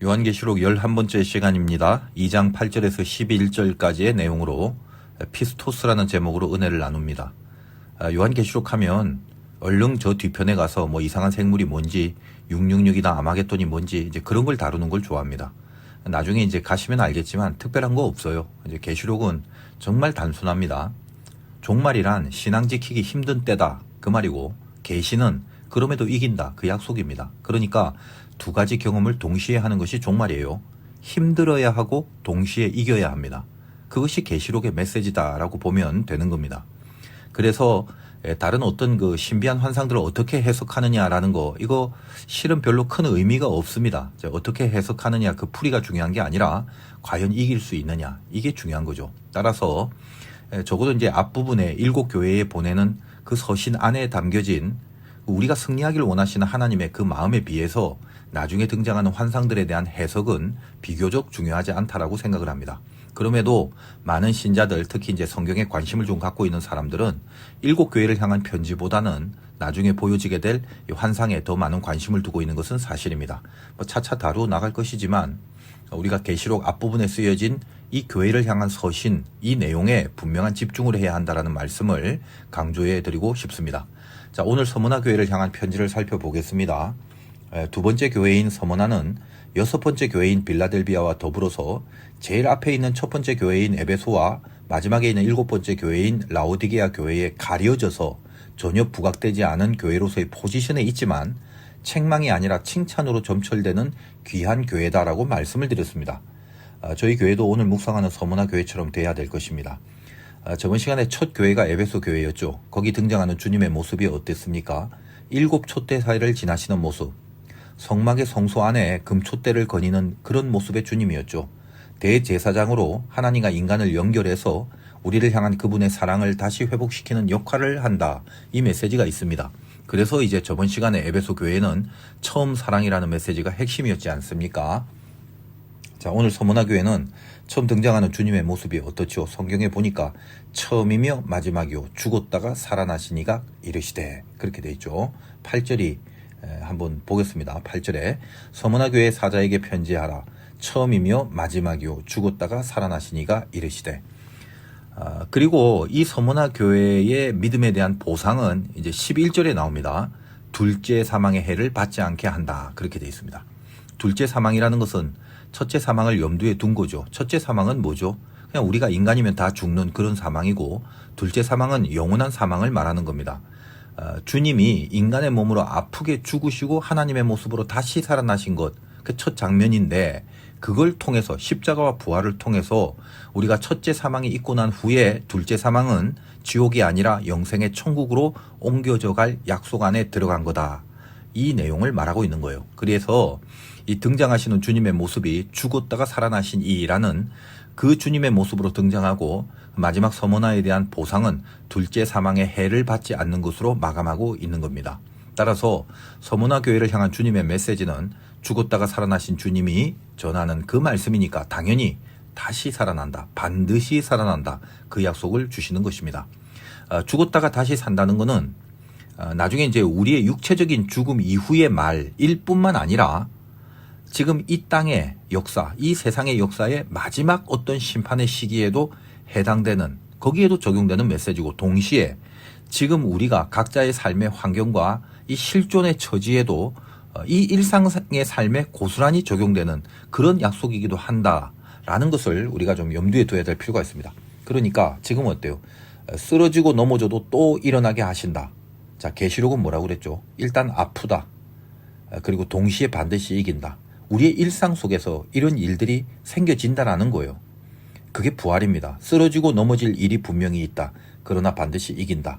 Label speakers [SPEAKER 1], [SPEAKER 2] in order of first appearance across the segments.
[SPEAKER 1] 요한계시록 11번째 시간입니다. 2장 8절에서 11절까지의 내용으로 피스토스라는 제목으로 은혜를 나눕니다. 요한계시록 하면 얼른 저 뒤편에 가서 뭐 이상한 생물이 뭔지 666이나 아마겟돈이 뭔지 이제 그런 걸 다루는 걸 좋아합니다. 나중에 이제 가시면 알겠지만 특별한 거 없어요. 이제 계시록은 정말 단순합니다. 종말이란 신앙 지키기 힘든 때다 그 말이고, 계시는 그럼에도 이긴다 그 약속입니다. 그러니까 두 가지 경험을 동시에 하는 것이 종말이에요. 힘들어야 하고 동시에 이겨야 합니다. 그것이 계시록의 메시지다라고 보면 되는 겁니다. 그래서 다른 어떤 그 신비한 환상들을 어떻게 해석하느냐라는 거, 이거 실은 별로 큰 의미가 없습니다. 어떻게 해석하느냐 그 풀이가 중요한 게 아니라 과연 이길 수 있느냐, 이게 중요한 거죠. 따라서 적어도 이제 앞부분에 7교회에 보내는 그 서신 안에 담겨진 우리가 승리하기를 원하시는 하나님의 그 마음에 비해서 나중에 등장하는 환상들에 대한 해석은 비교적 중요하지 않다라고 생각을 합니다. 그럼에도 많은 신자들, 특히 이제 성경에 관심을 좀 갖고 있는 사람들은 7교회를 향한 편지보다는 나중에 보여지게 될 환상에 더 많은 관심을 두고 있는 것은 사실입니다. 차차 다루어 나갈 것이지만 우리가 계시록 앞부분에 쓰여진 이 교회를 향한 서신, 이 내용에 분명한 집중을 해야 한다는 말씀을 강조해 드리고 싶습니다. 자, 오늘 서머나 교회를 향한 편지를 살펴보겠습니다. 두 번째 교회인 서머나는 여섯 번째 교회인 빌라델비아와 더불어서 제일 앞에 있는 첫 번째 교회인 에베소와 마지막에 있는 일곱 번째 교회인 라오디게아 교회에 가려져서 전혀 부각되지 않은 교회로서의 포지션에 있지만 책망이 아니라 칭찬으로 점철되는 귀한 교회다라고 말씀을 드렸습니다. 저희 교회도 오늘 묵상하는 서머나 교회처럼 돼야 될 것입니다. 저번 시간에 첫 교회가 에베소 교회였죠. 거기 등장하는 주님의 모습이 어땠습니까? 7 촛대 사이를 지나시는 모습, 성막의 성소 안에 금촛대를 거니는 그런 모습의 주님이었죠. 대제사장으로 하나님과 인간을 연결해서 우리를 향한 그분의 사랑을 다시 회복시키는 역할을 한다, 이 메시지가 있습니다. 그래서 이제 저번 시간에 에베소 교회는 처음 사랑이라는 메시지가 핵심이었지 않습니까? 자, 오늘 서머나 교회는 처음 등장하는 주님의 모습이 어떻죠? 성경에 보니까 처음이며 마지막이요 죽었다가 살아나시니가 이르시되, 그렇게 돼 있죠. 8절이 한번 보겠습니다. 8절에 서머나 교회 사자에게 편지하라. 처음이며 마지막이요 죽었다가 살아나시니가 이르시되. 그리고 이 서머나 교회의 믿음에 대한 보상은 이제 11절에 나옵니다. 둘째 사망의 해를 받지 않게 한다, 그렇게 돼 있습니다. 둘째 사망이라는 것은 첫째 사망을 염두에 둔 거죠. 첫째 사망은 뭐죠? 그냥 우리가 인간이면 다 죽는 그런 사망이고, 둘째 사망은 영원한 사망을 말하는 겁니다. 주님이 인간의 몸으로 아프게 죽으시고 하나님의 모습으로 다시 살아나신 것, 그 첫 장면인데, 그걸 통해서 십자가와 부활을 통해서 우리가 첫째 사망이 있고 난 후에 둘째 사망은 지옥이 아니라 영생의 천국으로 옮겨져 갈 약속 안에 들어간 거다, 이 내용을 말하고 있는 거예요. 그래서 이 등장하시는 주님의 모습이 죽었다가 살아나신 이라는 그 주님의 모습으로 등장하고, 마지막 서머나에 대한 보상은 둘째 사망의 해를 받지 않는 것으로 마감하고 있는 겁니다. 따라서 서머나 교회를 향한 주님의 메시지는 죽었다가 살아나신 주님이 전하는 그 말씀이니까 당연히 다시 살아난다, 반드시 살아난다, 그 약속을 주시는 것입니다. 죽었다가 다시 산다는 것은 나중에 이제 우리의 육체적인 죽음 이후의 말일 뿐만 아니라 지금 이 땅의 역사, 이 세상의 역사의 마지막 어떤 심판의 시기에도 해당되는, 거기에도 적용되는 메시지고, 동시에 지금 우리가 각자의 삶의 환경과 이 실존의 처지에도 이 일상의 삶에 고스란히 적용되는 그런 약속이기도 한다라는 것을 우리가 좀 염두에 둬야 될 필요가 있습니다. 그러니까 지금 어때요? 쓰러지고 넘어져도 또 일어나게 하신다. 자, 계시록은 뭐라고 그랬죠? 일단 아프다. 그리고 동시에 반드시 이긴다. 우리의 일상 속에서 이런 일들이 생겨진다라는 거예요. 그게 부활입니다. 쓰러지고 넘어질 일이 분명히 있다. 그러나 반드시 이긴다.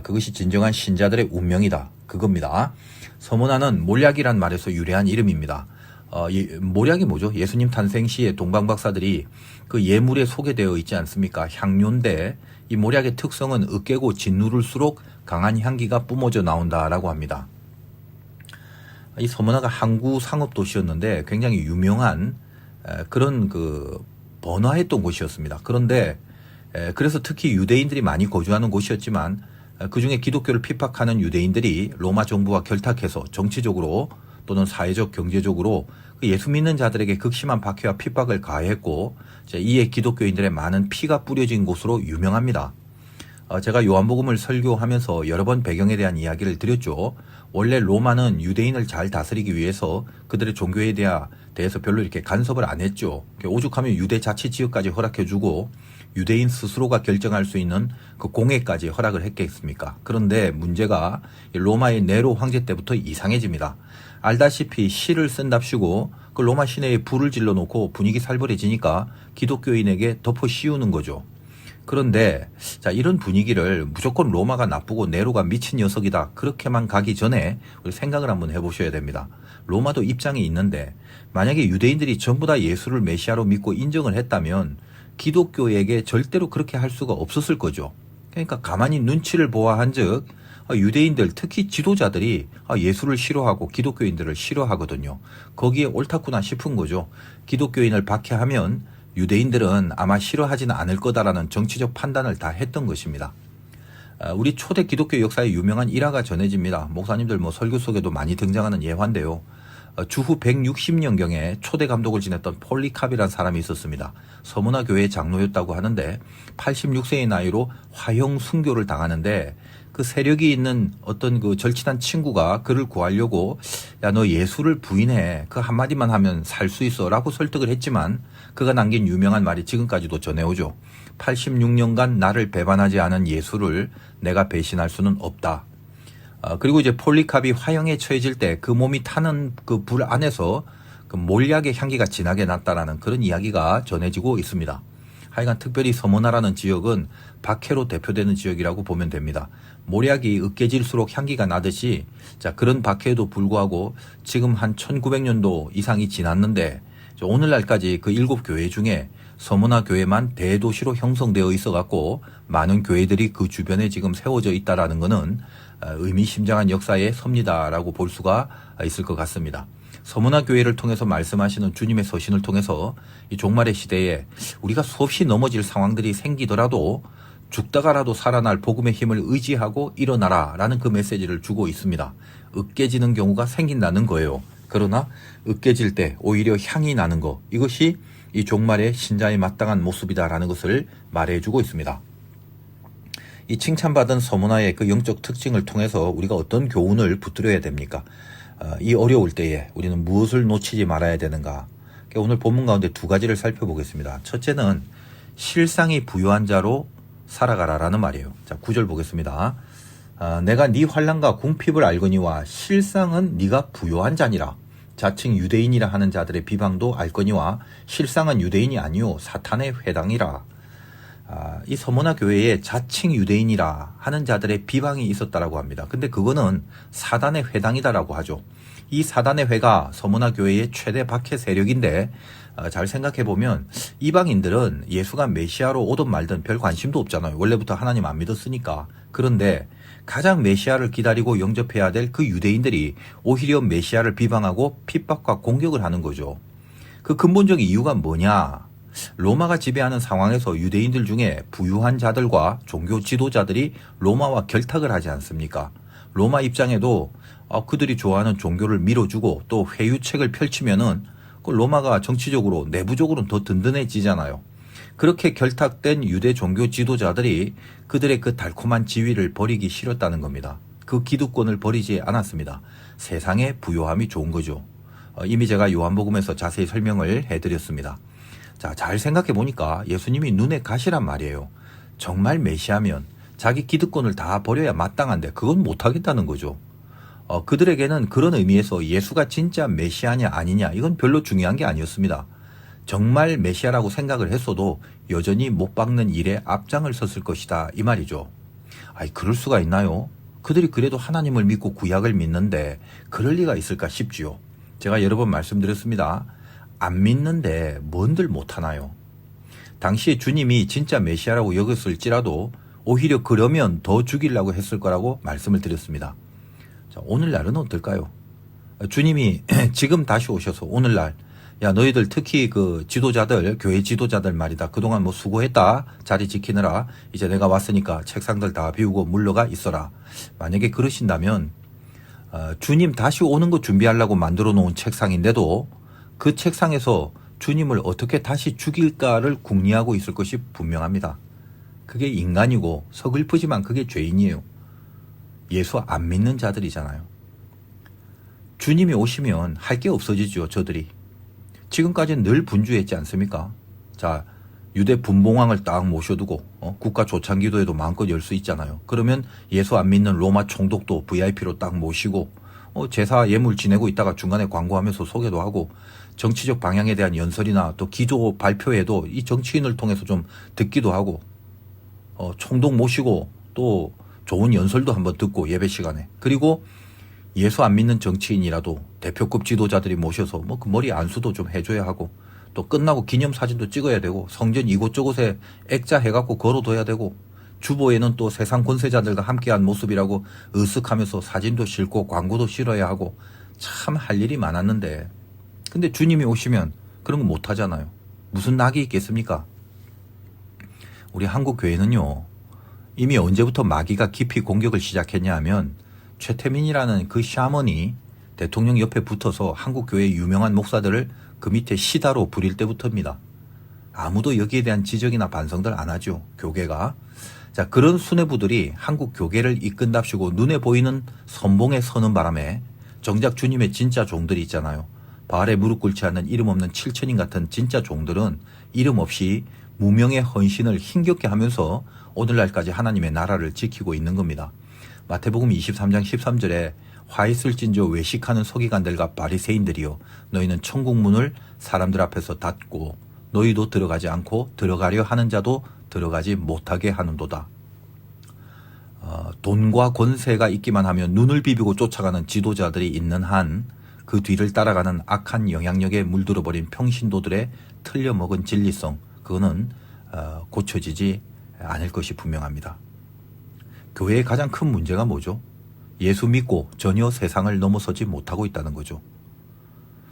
[SPEAKER 1] 그것이 진정한 신자들의 운명이다, 그겁니다. 서머나는 몰약이란 말에서 유래한 이름입니다. 몰약이 뭐죠? 예수님 탄생 시에 동방박사들이 그 예물에 소개되어 있지 않습니까? 향료인데 이 몰약의 특성은 으깨고 짓누를수록 강한 향기가 뿜어져 나온다라고 합니다. 이 서머나가 항구 상업도시였는데 굉장히 유명한 그런 그 번화했던 곳이었습니다. 그런데 그래서 특히 유대인들이 많이 거주하는 곳이었지만, 그 중에 기독교를 핍박하는 유대인들이 로마 정부와 결탁해서 정치적으로 또 또는 사회적 경제적으로 그 예수 믿는 자들에게 극심한 박해와 핍박을 가해했고 이에 기독교인들의 많은 피가 뿌려진 곳으로 유명합니다. 제가 요한복음을 설교하면서 여러 번 배경에 대한 이야기를 드렸죠. 원래 로마는 유대인을 잘 다스리기 위해서 그들의 종교에 대해서 별로 이렇게 간섭을 안 했죠. 오죽하면 유대 자치지역까지 허락해주고 유대인 스스로가 결정할 수 있는 그 공회까지 허락을 했겠습니까? 그런데 문제가 로마의 네로 황제 때부터 이상해집니다. 알다시피 시를 쓴답시고 그 로마 시내에 불을 질러놓고 분위기 살벌해지니까 기독교인에게 덮어 씌우는 거죠. 그런데 이런 분위기를 무조건 로마가 나쁘고 네로가 미친 녀석이다 그렇게만 가기 전에 우리 생각을 한번 해보셔야 됩니다. 로마도 입장이 있는데 만약에 유대인들이 전부 다 예수를 메시아로 믿고 인정을 했다면 기독교에게 절대로 그렇게 할 수가 없었을 거죠. 그러니까 가만히 눈치를 보아한 즉 유대인들 특히 지도자들이 예수를 싫어하고 기독교인들을 싫어하거든요. 거기에 옳았구나 싶은 거죠. 기독교인을 박해하면 유대인들은 아마 싫어하지는 않을 거다라는 정치적 판단을 다 했던 것입니다. 우리 초대 기독교 역사에 유명한 일화가 전해집니다. 목사님들 설교 속에도 많이 등장하는 예화인데요. 주후 160년경에 초대 감독을 지냈던 폴리캅이라는 사람이 있었습니다. 서문화 교회의 장로였다고 하는데 86세의 나이로 화형 순교를 당하는데 그 세력이 있는 어떤 그 절친한 친구가 그를 구하려고 야, 너 예수를 부인해. 그 한마디만 하면 살 수 있어 라고 설득을 했지만 그가 남긴 유명한 말이 지금까지도 전해오죠. 86년간 나를 배반하지 않은 예수를 내가 배신할 수는 없다. 그리고 이제 폴리캅이 화형에 처해질 때 그 몸이 타는 그 불 안에서 그 몰약의 향기가 진하게 났다라는 그런 이야기가 전해지고 있습니다. 하여간 특별히 서머나라는 지역은 박해로 대표되는 지역이라고 보면 됩니다. 몰약이 으깨질수록 향기가 나듯이 그런 박해에도 불구하고 지금 한 1900년도 이상이 지났는데 오늘날까지 그 7교회 중에 서머나 교회만 대도시로 형성되어 있어 갖고 많은 교회들이 그 주변에 지금 세워져 있다라는 것은 의미심장한 역사의 섭리다라고 볼 수가 있을 것 같습니다. 서머나 교회를 통해서 말씀하시는 주님의 서신을 통해서 이 종말의 시대에 우리가 수없이 넘어질 상황들이 생기더라도 죽다가라도 살아날 복음의 힘을 의지하고 일어나라 라는 그 메시지를 주고 있습니다. 으깨지는 경우가 생긴다는 거예요. 그러나 으깨질 때 오히려 향이 나는 것, 이것이 이 종말의 신자의 마땅한 모습이다라는 것을 말해주고 있습니다. 이 칭찬받은 서문화의 그 영적 특징을 통해서 우리가 어떤 교훈을 붙들어야 됩니까? 이 어려울 때에 우리는 무엇을 놓치지 말아야 되는가? 오늘 본문 가운데 두 가지를 살펴보겠습니다. 첫째는 실상이 부유한 자로 살아가라라는 말이에요. 자, 9절 보겠습니다. 내가 네 환난과 궁핍을 알거니와 실상은 네가 부유한 자니라. 자칭 유대인이라 하는 자들의 비방도 알거니와 실상은 유대인이 아니요 사탄의 회당이라. 이 서머나 교회에 자칭 유대인이라 하는 자들의 비방이 있었다라고 합니다. 근데 그거는 사단의 회당이다라고 하죠. 이 사단의 회가 서머나 교회의 최대 박해 세력인데 잘 생각해보면 이방인들은 예수가 메시아로 오든 말든 별 관심도 없잖아요. 원래부터 하나님 안 믿었으니까. 그런데 가장 메시아를 기다리고 영접해야 될 그 유대인들이 오히려 메시아를 비방하고 핍박과 공격을 하는 거죠. 그 근본적인 이유가 뭐냐? 로마가 지배하는 상황에서 유대인들 중에 부유한 자들과 종교 지도자들이 로마와 결탁을 하지 않습니까? 로마 입장에도 그들이 좋아하는 종교를 밀어주고 또 회유책을 펼치면은 그 로마가 정치적으로 내부적으로는 더 든든해지잖아요. 그렇게 결탁된 유대 종교 지도자들이 그들의 그 달콤한 지위를 버리기 싫었다는 겁니다. 그 기득권을 버리지 않았습니다. 세상의 부요함이 좋은 거죠. 이미 제가 요한복음에서 자세히 설명을 해드렸습니다. 자, 잘 생각해 보니까 예수님이 눈에 가시란 말이에요. 정말 메시아면 자기 기득권을 다 버려야 마땅한데 그건 못하겠다는 거죠. 그들에게는 그런 의미에서 예수가 진짜 메시아냐 아니냐 이건 별로 중요한 게 아니었습니다. 정말 메시아라고 생각을 했어도 여전히 못 박는 일에 앞장을 섰을 것이다 이 말이죠. 그럴 수가 있나요? 그들이 그래도 하나님을 믿고 구약을 믿는데 그럴 리가 있을까 싶지요. 제가 여러 번 말씀드렸습니다. 안 믿는데 뭔들 못하나요? 당시에 주님이 진짜 메시아라고 여겼을지라도 오히려 그러면 더 죽이려고 했을 거라고 말씀을 드렸습니다. 자, 오늘날은 어떨까요? 주님이 지금 다시 오셔서 오늘날 야 너희들 특히 그 지도자들 교회 지도자들 말이다. 그동안 뭐 수고했다. 자리 지키느라 이제 내가 왔으니까 책상들 다 비우고 물러가 있어라. 만약에 그러신다면 주님 다시 오는 거 준비하려고 만들어 놓은 책상인데도 그 책상에서 주님을 어떻게 다시 죽일까를 궁리하고 있을 것이 분명합니다. 그게 인간이고 서글프지만 그게 죄인이에요. 예수 안 믿는 자들이잖아요. 주님이 오시면 할 게 없어지죠, 저들이. 지금까지는 늘 분주했지 않습니까? 자, 유대 분봉왕을 딱 모셔두고 국가 조창기도에도 마음껏 열 수 있잖아요. 그러면 예수 안 믿는 로마 총독도 VIP로 딱 모시고 제사 예물 지내고 있다가 중간에 광고하면서 소개도 하고 정치적 방향에 대한 연설이나 또 기도 발표에도 이 정치인을 통해서 좀 듣기도 하고 총독 모시고 또 좋은 연설도 한번 듣고 예배 시간에, 그리고 예수 안 믿는 정치인이라도 대표급 지도자들이 모셔서 그 머리 안수도 좀 해줘야 하고 또 끝나고 기념사진도 찍어야 되고 성전 이곳저곳에 액자 해갖고 걸어둬야 되고 주보에는 또 세상 권세자들과 함께한 모습이라고 으쓱하면서 사진도 싣고 광고도 실어야 하고 참 할 일이 많았는데, 근데 주님이 오시면 그런 거 못하잖아요. 무슨 낙이 있겠습니까? 우리 한국 교회는요, 이미 언제부터 마귀가 깊이 공격을 시작했냐 하면 최태민이라는 그 샤먼이 대통령 옆에 붙어서 한국 교회의 유명한 목사들을 그 밑에 시다로 부릴 때부터입니다. 아무도 여기에 대한 지적이나 반성들 안 하죠, 교계가. 자, 그런 수뇌부들이 한국 교계를 이끈답시고 눈에 보이는 선봉에 서는 바람에 정작 주님의 진짜 종들이 있잖아요. 바알에 무릎 꿇지 않는 이름 없는 7천인 같은 진짜 종들은 이름 없이 무명의 헌신을 힘겹게 하면서 오늘날까지 하나님의 나라를 지키고 있는 겁니다. 마태복음 23장 13절에 화 있을진저 외식하는 서기관들과 바리새인들이여, 너희는 천국 문을 사람들 앞에서 닫고 너희도 들어가지 않고 들어가려 하는 자도 들어가지 못하게 하는도다. 돈과 권세가 있기만 하면 눈을 비비고 쫓아가는 지도자들이 있는 한 그 뒤를 따라가는 악한 영향력에 물들어버린 평신도들의 틀려먹은 진리성, 그거는 고쳐지지 않을 것이 분명합니다. 교회의 가장 큰 문제가 뭐죠? 예수 믿고 전혀 세상을 넘어서지 못하고 있다는 거죠.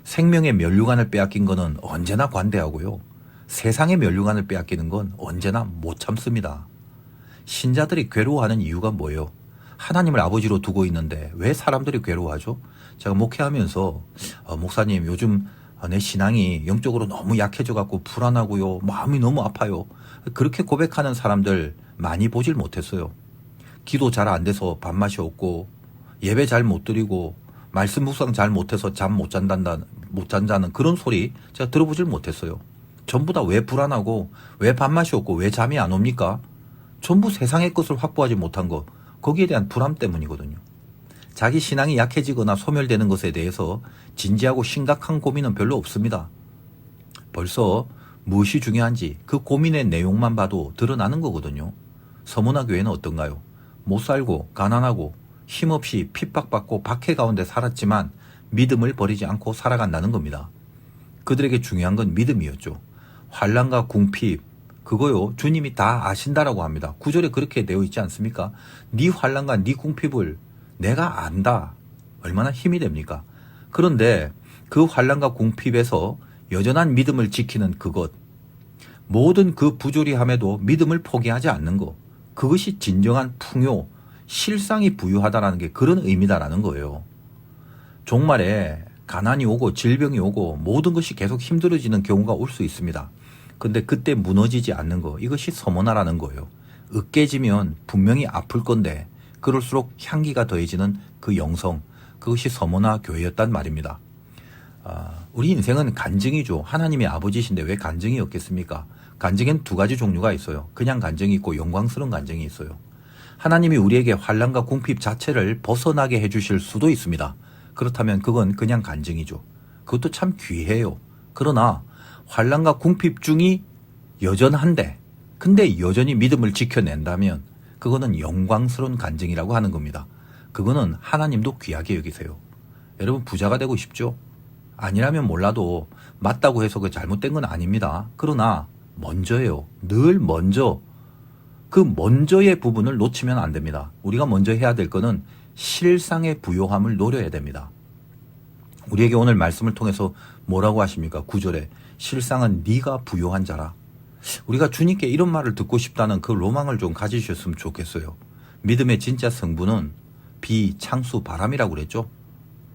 [SPEAKER 1] 생명의 면류관을 빼앗긴 거는 언제나 관대하고요. 세상의 면류관을 빼앗기는 건 언제나 못 참습니다. 신자들이 괴로워하는 이유가 뭐예요? 하나님을 아버지로 두고 있는데 왜 사람들이 괴로워하죠? 제가 목회하면서 목사님 요즘 내 신앙이 영적으로 너무 약해져 갖고 불안하고요. 마음이 너무 아파요. 그렇게 고백하는 사람들 많이 보질 못했어요. 기도 잘 안 돼서 밥맛이 없고 예배 잘 못 드리고 말씀 묵상 잘 못해서 잠 못 잔다는 그런 소리 제가 들어보질 못했어요. 전부 다 왜 불안하고 왜 밥맛이 없고 왜 잠이 안 옵니까? 전부 세상의 것을 확보하지 못한 것, 거기에 대한 불안 때문이거든요. 자기 신앙이 약해지거나 소멸되는 것에 대해서 진지하고 심각한 고민은 별로 없습니다. 벌써 무엇이 중요한지 그 고민의 내용만 봐도 드러나는 거거든요. 서문화 교회는 어떤가요? 못 살고 가난하고 힘없이 핍박받고 박해 가운데 살았지만 믿음을 버리지 않고 살아간다는 겁니다. 그들에게 중요한 건 믿음이었죠. 환난과 궁핍, 그거요 주님이 다 아신다라고 합니다. 구절에 그렇게 되어 있지 않습니까? 네 환난과 네 궁핍을 내가 안다. 얼마나 힘이 됩니까? 그런데 그 환난과 궁핍에서 여전한 믿음을 지키는 그것, 모든 그 부조리함에도 믿음을 포기하지 않는 것, 그것이 진정한 풍요, 실상이 부유하다라는 게 그런 의미다라는 거예요. 종말에 가난이 오고 질병이 오고 모든 것이 계속 힘들어지는 경우가 올 수 있습니다. 근데 그때 무너지지 않는 거, 이것이 서문화라는 거예요. 으깨지면 분명히 아플 건데 그럴수록 향기가 더해지는 그 영성, 그것이 서문화 교회였단 말입니다. 우리 인생은 간증이죠. 하나님의 아버지신데 왜 간증이 없겠습니까? 간증엔 두 가지 종류가 있어요. 그냥 간증이 있고 영광스러운 간증이 있어요. 하나님이 우리에게 환난과 궁핍 자체를 벗어나게 해주실 수도 있습니다. 그렇다면 그건 그냥 간증이죠. 그것도 참 귀해요. 그러나 환난과 궁핍 중이 여전한데, 근데 여전히 믿음을 지켜낸다면 그거는 영광스러운 간증이라고 하는 겁니다. 그거는 하나님도 귀하게 여기세요. 여러분 부자가 되고 싶죠? 아니라면 몰라도 맞다고 해서 그 잘못된 건 아닙니다. 그러나 먼저예요. 늘 먼저. 그 먼저의 부분을 놓치면 안 됩니다. 우리가 먼저 해야 될 거는 실상의 부요함을 노려야 됩니다. 우리에게 오늘 말씀을 통해서 뭐라고 하십니까? 9절에 실상은 네가 부요한 자라. 우리가 주님께 이런 말을 듣고 싶다는 그 로망을 좀 가지셨으면 좋겠어요. 믿음의 진짜 성부는 비, 창수, 바람이라고 그랬죠.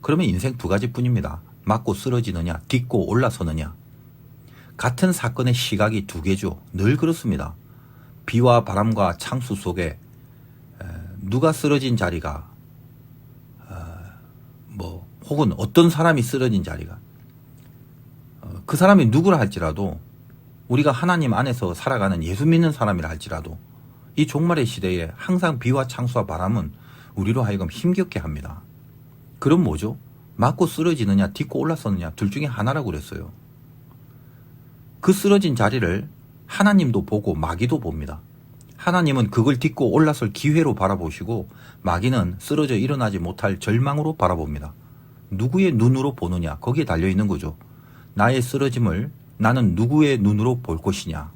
[SPEAKER 1] 그러면 인생 두 가지뿐입니다. 맞고 쓰러지느냐, 딛고 올라서느냐. 같은 사건의 시각이 두 개죠. 늘 그렇습니다. 비와 바람과 창수 속에 누가 쓰러진 자리가 혹은 어떤 사람이 쓰러진 자리가 그 사람이 누구라 할지라도 우리가 하나님 안에서 살아가는 예수 믿는 사람이라 할지라도 이 종말의 시대에 항상 비와 창수와 바람은 우리로 하여금 힘겹게 합니다. 그럼 뭐죠? 맞고 쓰러지느냐 딛고 올라서느냐 둘 중에 하나라고 그랬어요. 그 쓰러진 자리를 하나님도 보고 마귀도 봅니다. 하나님은 그걸 딛고 올라설 기회로 바라보시고 마귀는 쓰러져 일어나지 못할 절망으로 바라봅니다. 누구의 눈으로 보느냐 거기에 달려있는 거죠. 나의 쓰러짐을 나는 누구의 눈으로 볼 것이냐.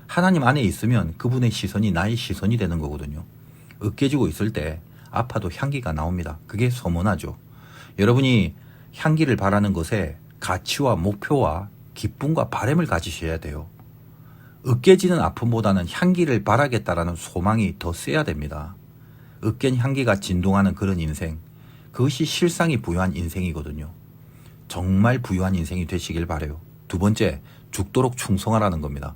[SPEAKER 1] 하나님 안에 있으면 그분의 시선이 나의 시선이 되는 거거든요. 으깨지고 있을 때 아파도 향기가 나옵니다. 그게 서문화죠. 여러분이 향기를 바라는 것에 가치와 목표와 기쁨과 바람을 가지셔야 돼요. 으깨지는 아픔보다는 향기를 바라겠다라는 소망이 더 세야 됩니다. 으깬 향기가 진동하는 그런 인생, 그것이 실상이 부유한 인생이거든요. 정말 부유한 인생이 되시길 바라요. 두 번째, 죽도록 충성하라는 겁니다.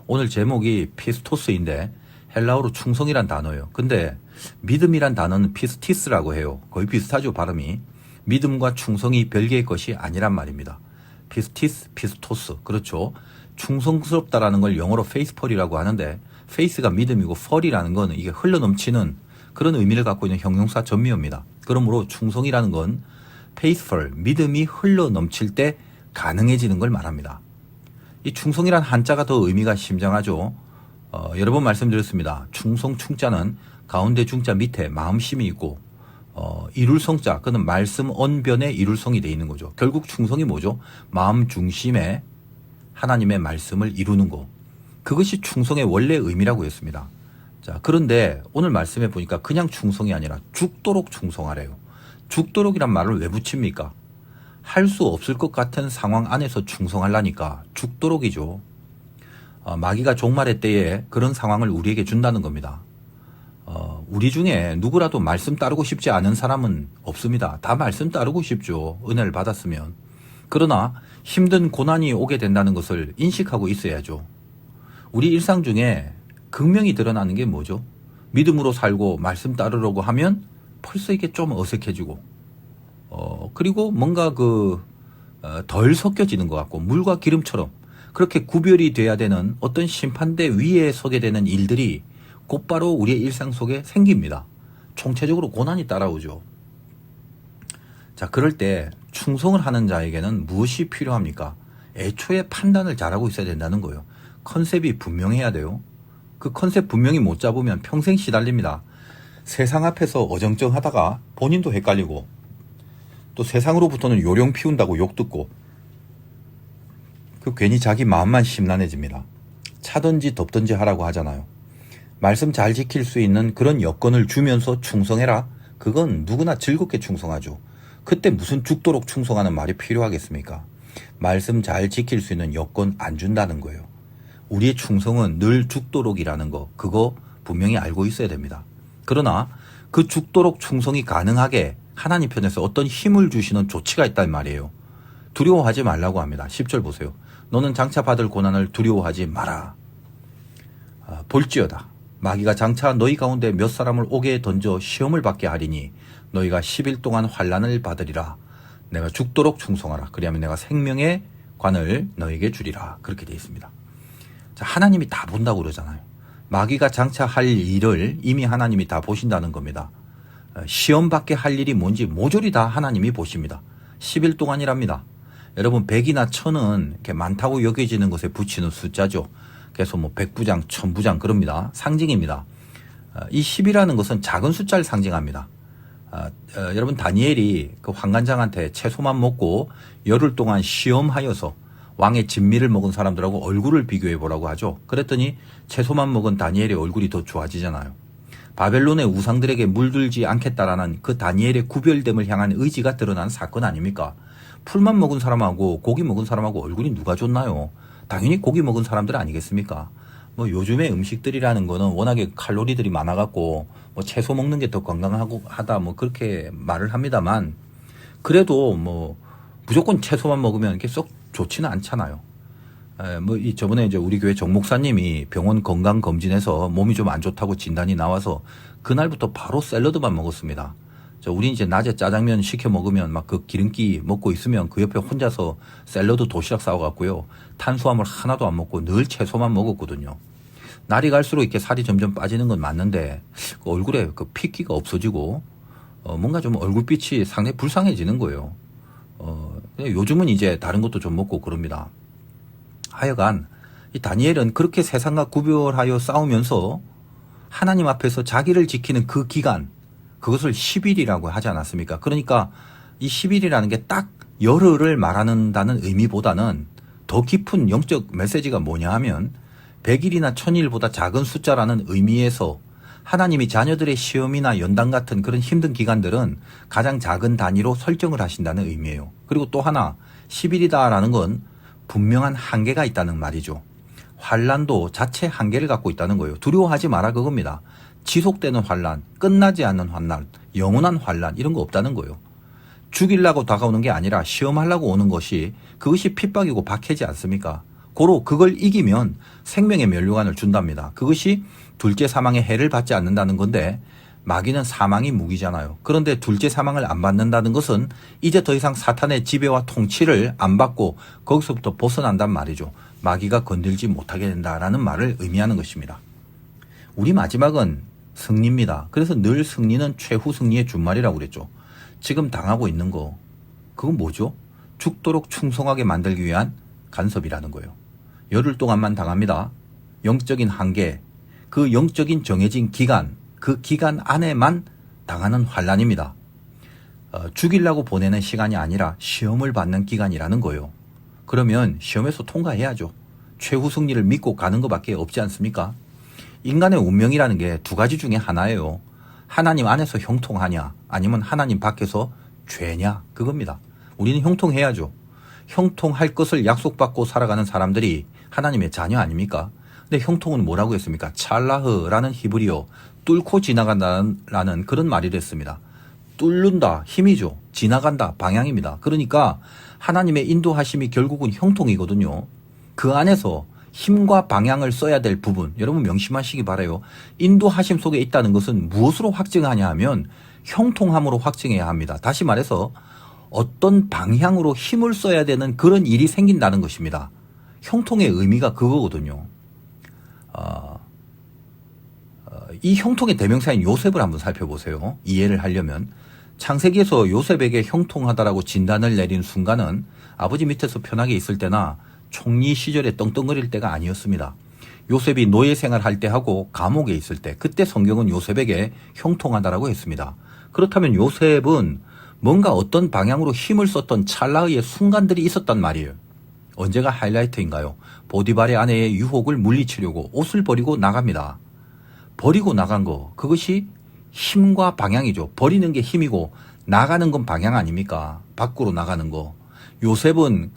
[SPEAKER 1] 오늘 제목이 피스토스인데 헬라어로 충성이란 단어예요. 근데 믿음이란 단어는 피스티스라고 해요. 거의 비슷하죠, 발음이. 믿음과 충성이 별개의 것이 아니란 말입니다. 피스티스, 피스토스. 그렇죠. 충성스럽다라는 걸 영어로 페이스펄이라고 하는데 페이스가 믿음이고 펄이라는 건 이게 흘러넘치는 그런 의미를 갖고 있는 형용사 전미어입니다. 그러므로 충성이라는 건 페이스펄, 믿음이 흘러넘칠 때 가능해지는 걸 말합니다. 이 충성이란 한자가 더 의미가 심장하죠. 여러 번 말씀드렸습니다. 충성 충자는 가운데 중자 밑에 마음심이 있고 이룰 성자, 그는 말씀 언변에 이룰 성이 돼 있는 거죠. 결국 충성이 뭐죠? 마음 중심에 하나님의 말씀을 이루는 거. 그것이 충성의 원래 의미라고 했습니다. 자, 그런데 오늘 말씀해 보니까 그냥 충성이 아니라 죽도록 충성하래요. 죽도록이란 말을 왜 붙입니까? 할 수 없을 것 같은 상황 안에서 충성하려니까 죽도록이죠. 마귀가 종말의 때에 그런 상황을 우리에게 준다는 겁니다. 우리 중에 누구라도 말씀 따르고 싶지 않은 사람은 없습니다. 다 말씀 따르고 싶죠. 은혜를 받았으면. 그러나 힘든 고난이 오게 된다는 것을 인식하고 있어야죠. 우리 일상 중에 극명히 드러나는 게 뭐죠? 믿음으로 살고 말씀 따르려고 하면 벌써 이게 좀 어색해지고 그리고 뭔가 덜 섞여지는 것 같고 물과 기름처럼 그렇게 구별이 돼야 되는 어떤 심판대 위에 서게 되는 일들이 곧바로 우리의 일상 속에 생깁니다. 총체적으로 고난이 따라오죠. 자, 그럴 때 충성을 하는 자에게는 무엇이 필요합니까? 애초에 판단을 잘하고 있어야 된다는 거예요. 컨셉이 분명해야 돼요. 그 컨셉 분명히 못 잡으면 평생 시달립니다. 세상 앞에서 어정쩡하다가 본인도 헷갈리고 또 세상으로부터는 요령 피운다고 욕 듣고 괜히 자기 마음만 심란해집니다. 차든지 덥든지 하라고 하잖아요. 말씀 잘 지킬 수 있는 그런 여건을 주면서 충성해라. 그건 누구나 즐겁게 충성하죠. 그때 무슨 죽도록 충성하는 말이 필요하겠습니까? 말씀 잘 지킬 수 있는 여건 안 준다는 거예요. 우리의 충성은 늘 죽도록이라는 거, 그거 분명히 알고 있어야 됩니다. 그러나 그 죽도록 충성이 가능하게 하나님 편에서 어떤 힘을 주시는 조치가 있단 말이에요. 두려워하지 말라고 합니다. 10절 보세요. 너는 장차 받을 고난을 두려워하지 마라. 볼지어다. 마귀가 장차 너희 가운데 몇 사람을 옥에 던져 시험을 받게 하리니 너희가 10일 동안 환난을 받으리라. 내가 죽도록 충성하라. 그리하면 내가 생명의 관을 너에게 주리라. 그렇게 되어 있습니다. 자, 하나님이 다 본다고 그러잖아요. 마귀가 장차 할 일을 이미 하나님이 다 보신다는 겁니다. 시험 받게 할 일이 뭔지 모조리 다 하나님이 보십니다. 10일 동안이랍니다. 여러분 100이나 1000은 이렇게 많다고 여겨지는 것에 붙이는 숫자죠. 그래서 100부장, 1000부장 그럽니다. 상징입니다. 이 10이라는 것은 작은 숫자를 상징합니다. 여러분 다니엘이 그 환관장한테 채소만 먹고 열흘 동안 시험하여서 왕의 진미를 먹은 사람들하고 얼굴을 비교해 보라고 하죠. 그랬더니 채소만 먹은 다니엘의 얼굴이 더 좋아지잖아요. 바벨론의 우상들에게 물들지 않겠다라는 그 다니엘의 구별됨을 향한 의지가 드러난 사건 아닙니까? 풀만 먹은 사람하고 고기 먹은 사람하고 얼굴이 누가 좋나요? 당연히 고기 먹은 사람들 아니겠습니까? 뭐 요즘의 음식들이라는 거는 워낙에 칼로리들이 많아갖고 뭐 채소 먹는 게 더 건강하고 하다 뭐 그렇게 말을 합니다만 그래도 뭐 무조건 채소만 먹으면 이게 썩 좋지는 않잖아요. 뭐 이 저번에 이제 우리 교회 정 목사님이 병원 건강 검진에서 몸이 좀 안 좋다고 진단이 나와서 그날부터 바로 샐러드만 먹었습니다. 우리 이제 낮에 짜장면 시켜 먹으면 막 그 기름기 먹고 있으면 그 옆에 혼자서 샐러드 도시락 싸워갖고요. 탄수화물 하나도 안 먹고 늘 채소만 먹었거든요. 날이 갈수록 이렇게 살이 점점 빠지는 건 맞는데 그 얼굴에 그 핏기가 없어지고 뭔가 좀 얼굴빛이 상당히 불쌍해지는 거예요. 요즘은 이제 다른 것도 좀 먹고 그럽니다. 하여간 이 다니엘은 그렇게 세상과 구별하여 싸우면서 하나님 앞에서 자기를 지키는 그 기간, 그것을 10일이라고 하지 않았습니까? 그러니까 이 10일이라는 게 딱 열흘을 말한다는 의미보다는 더 깊은 영적 메시지가 뭐냐 하면 100일이나 1000일보다 작은 숫자라는 의미에서 하나님이 자녀들의 시험이나 연단 같은 그런 힘든 기간들은 가장 작은 단위로 설정을 하신다는 의미예요. 그리고 또 하나 10일이다라는 건 분명한 한계가 있다는 말이죠. 환란도 자체 한계를 갖고 있다는 거예요. 두려워하지 마라 그겁니다. 지속되는 환란, 끝나지 않는 환란, 영원한 환란 이런 거 없다는 거예요. 죽이려고 다가오는 게 아니라 시험하려고 오는 것이 그것이 핍박이고 박해지 않습니까? 고로 그걸 이기면 생명의 면류관을 준답니다. 그것이 둘째 사망의 해를 받지 않는다는 건데 마귀는 사망이 무기잖아요. 그런데 둘째 사망을 안 받는다는 것은 이제 더 이상 사탄의 지배와 통치를 안 받고 거기서부터 벗어난단 말이죠. 마귀가 건들지 못하게 된다라는 말을 의미하는 것입니다. 우리 마지막은 승리입니다. 그래서 늘 승리는 최후 승리의 준말이라고 그랬죠. 지금 당하고 있는 거 그건 뭐죠? 죽도록 충성하게 만들기 위한 간섭이라는 거예요. 열흘 동안만 당합니다. 영적인 한계, 그 영적인 정해진 기간, 그 기간 안에만 당하는 환란입니다. 죽이려고 보내는 시간이 아니라 시험을 받는 기간이라는 거예요. 그러면 시험에서 통과해야죠. 최후 승리를 믿고 가는 것밖에 없지 않습니까? 인간의 운명이라는 게 두 가지 중에 하나예요. 하나님 안에서 형통하냐 아니면 하나님 밖에서 죄냐 그겁니다. 우리는 형통해야죠. 형통할 것을 약속받고 살아가는 사람들이 하나님의 자녀 아닙니까? 근데 형통은 뭐라고 했습니까? 찰라흐라는 히브리어 뚫고 지나간다는 그런 말이 했습니다. 뚫는다 힘이죠. 지나간다 방향입니다. 그러니까 하나님의 인도하심이 결국은 형통이거든요. 그 안에서 힘과 방향을 써야 될 부분 여러분 명심하시기 바라요. 인도하심 속에 있다는 것은 무엇으로 확증하냐 하면 형통함으로 확증해야 합니다. 다시 말해서 어떤 방향으로 힘을 써야 되는 그런 일이 생긴다는 것입니다. 형통의 의미가 그거거든요. 이 형통의 대명사인 요셉을 한번 살펴보세요. 이해를 하려면 창세기에서 요셉에게 형통하다라고 진단을 내린 순간은 아버지 밑에서 편하게 있을 때나 총리 시절에 떵떵거릴 때가 아니었습니다. 요셉이 노예 생활할 때 하고 감옥에 있을 때 그때 성경은 요셉에게 형통하다라고 했습니다. 그렇다면 요셉은 뭔가 어떤 방향으로 힘을 썼던 찰나의 순간들이 있었단 말이에요. 언제가 하이라이트인가요? 보디발의 아내의 유혹을 물리치려고 옷을 버리고 나갑니다. 버리고 나간 거 그것이 힘과 방향이죠. 버리는 게 힘이고 나가는 건 방향 아닙니까? 밖으로 나가는 거. 요셉은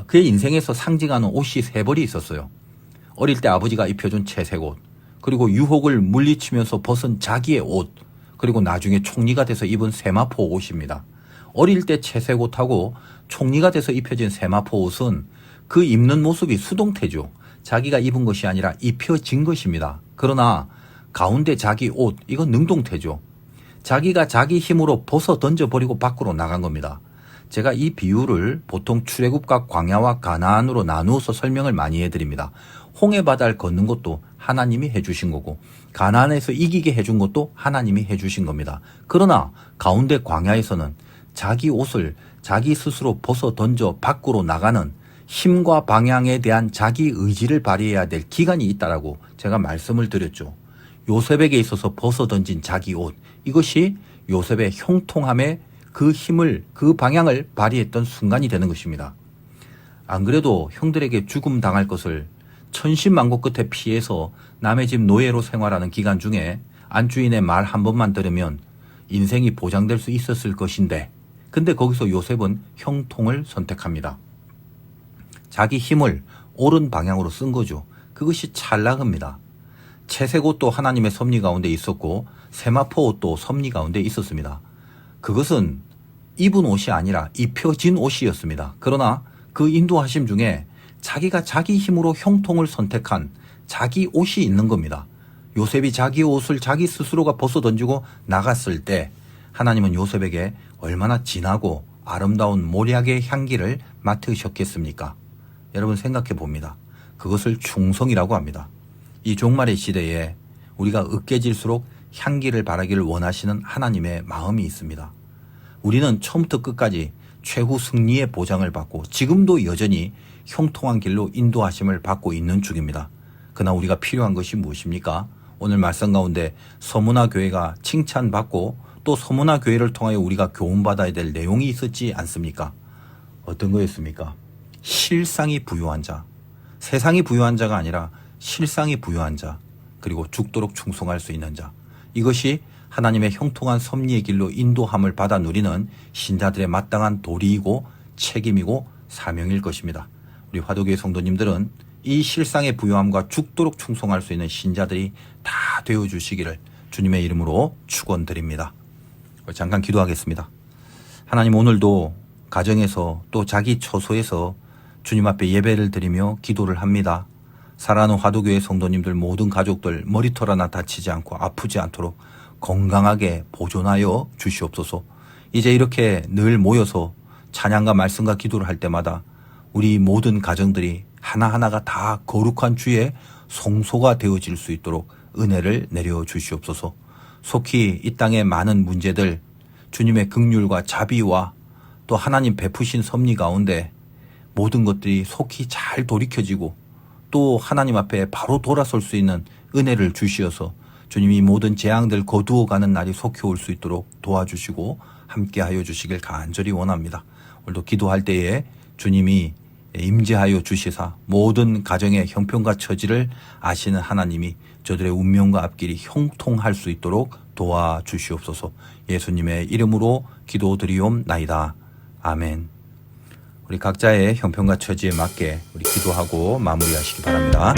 [SPEAKER 1] 그의 인생에서 상징하는 옷이 세 벌이 있었어요. 어릴 때 아버지가 입혀준 채색 옷, 그리고 유혹을 물리치면서 벗은 자기의 옷, 그리고 나중에 총리가 돼서 입은 세마포 옷입니다. 어릴 때 채색 옷하고 총리가 돼서 입혀진 세마포 옷은 그 입는 모습이 수동태죠. 자기가 입은 것이 아니라 입혀진 것입니다. 그러나 가운데 자기 옷, 이건 능동태죠. 자기가 자기 힘으로 벗어 던져버리고 밖으로 나간 겁니다. 제가 이 비유를 보통 출애굽과 광야와 가나안으로 나누어서 설명을 많이 해드립니다. 홍해바다를 걷는 것도 하나님이 해주신 거고 가나안에서 이기게 해준 것도 하나님이 해주신 겁니다. 그러나 가운데 광야에서는 자기 옷을 자기 스스로 벗어 던져 밖으로 나가는 힘과 방향에 대한 자기 의지를 발휘해야 될 기간이 있다라고 제가 말씀을 드렸죠. 요셉에게 있어서 벗어 던진 자기 옷, 이것이 요셉의 형통함의 그 힘을, 그 방향을 발휘했던 순간이 되는 것입니다. 안 그래도 형들에게 죽음 당할 것을 천신만고 끝에 피해서 남의 집 노예로 생활하는 기간 중에 안주인의 말 한 번만 들으면 인생이 보장될 수 있었을 것인데, 근데 거기서 요셉은 형통을 선택합니다. 자기 힘을 옳은 방향으로 쓴 거죠. 그것이 찰나입니다. 채색 옷도 하나님의 섭리 가운데 있었고 세마포 옷도 섭리 가운데 있었습니다. 그것은 입은 옷이 아니라 입혀진 옷이었습니다. 그러나 그 인도하심 중에 자기가 자기 힘으로 형통을 선택한 자기 옷이 있는 겁니다. 요셉이 자기 옷을 자기 스스로가 벗어던지고 나갔을 때 하나님은 요셉에게 얼마나 진하고 아름다운 몰약의 향기를 맡으셨겠습니까? 여러분 생각해 봅니다. 그것을 충성이라고 합니다. 이 종말의 시대에 우리가 으깨질수록 향기를 바라기를 원하시는 하나님의 마음이 있습니다. 우리는 처음부터 끝까지 최후 승리의 보장을 받고 지금도 여전히 형통한 길로 인도하심을 받고 있는 중입니다. 그러나 우리가 필요한 것이 무엇입니까? 오늘 말씀 가운데 서문화 교회가 칭찬받고 또 서문화 교회를 통하여 우리가 교훈받아야 될 내용이 있었지 않습니까? 어떤 거였습니까? 실상이 부유한 자, 세상이 부유한 자가 아니라 실상이 부유한 자, 그리고 죽도록 충성할 수 있는 자. 이것이 하나님의 형통한 섭리의 길로 인도함을 받아 누리는 신자들의 마땅한 도리이고 책임이고 사명일 것입니다. 우리 화도교회 성도님들은 이 실상의 부유함과 죽도록 충성할 수 있는 신자들이 다 되어주시기를 주님의 이름으로 축원드립니다. 잠깐 기도하겠습니다. 하나님, 오늘도 가정에서 또 자기 처소에서 주님 앞에 예배를 드리며 기도를 합니다. 사랑하는 화도교회 성도님들 모든 가족들 머리털 하나 다치지 않고 아프지 않도록 건강하게 보존하여 주시옵소서. 이제 이렇게 늘 모여서 찬양과 말씀과 기도를 할 때마다 우리 모든 가정들이 하나하나가 다 거룩한 주의 성소가 되어질 수 있도록 은혜를 내려 주시옵소서. 속히 이 땅의 많은 문제들 주님의 긍휼과 자비와 또 하나님 베푸신 섭리 가운데 모든 것들이 속히 잘 돌이켜지고 또 하나님 앞에 바로 돌아설 수 있는 은혜를 주시어서 주님이 모든 재앙들 거두어가는 날이 속히 올 수 있도록 도와주시고 함께하여 주시길 간절히 원합니다. 오늘도 기도할 때에 주님이 임재하여 주시사 모든 가정의 형편과 처지를 아시는 하나님이 저들의 운명과 앞길이 형통할 수 있도록 도와주시옵소서. 예수님의 이름으로 기도드리옵나이다. 아멘. 우리 각자의 형편과 처지에 맞게 우리 기도하고 마무리하시기 바랍니다.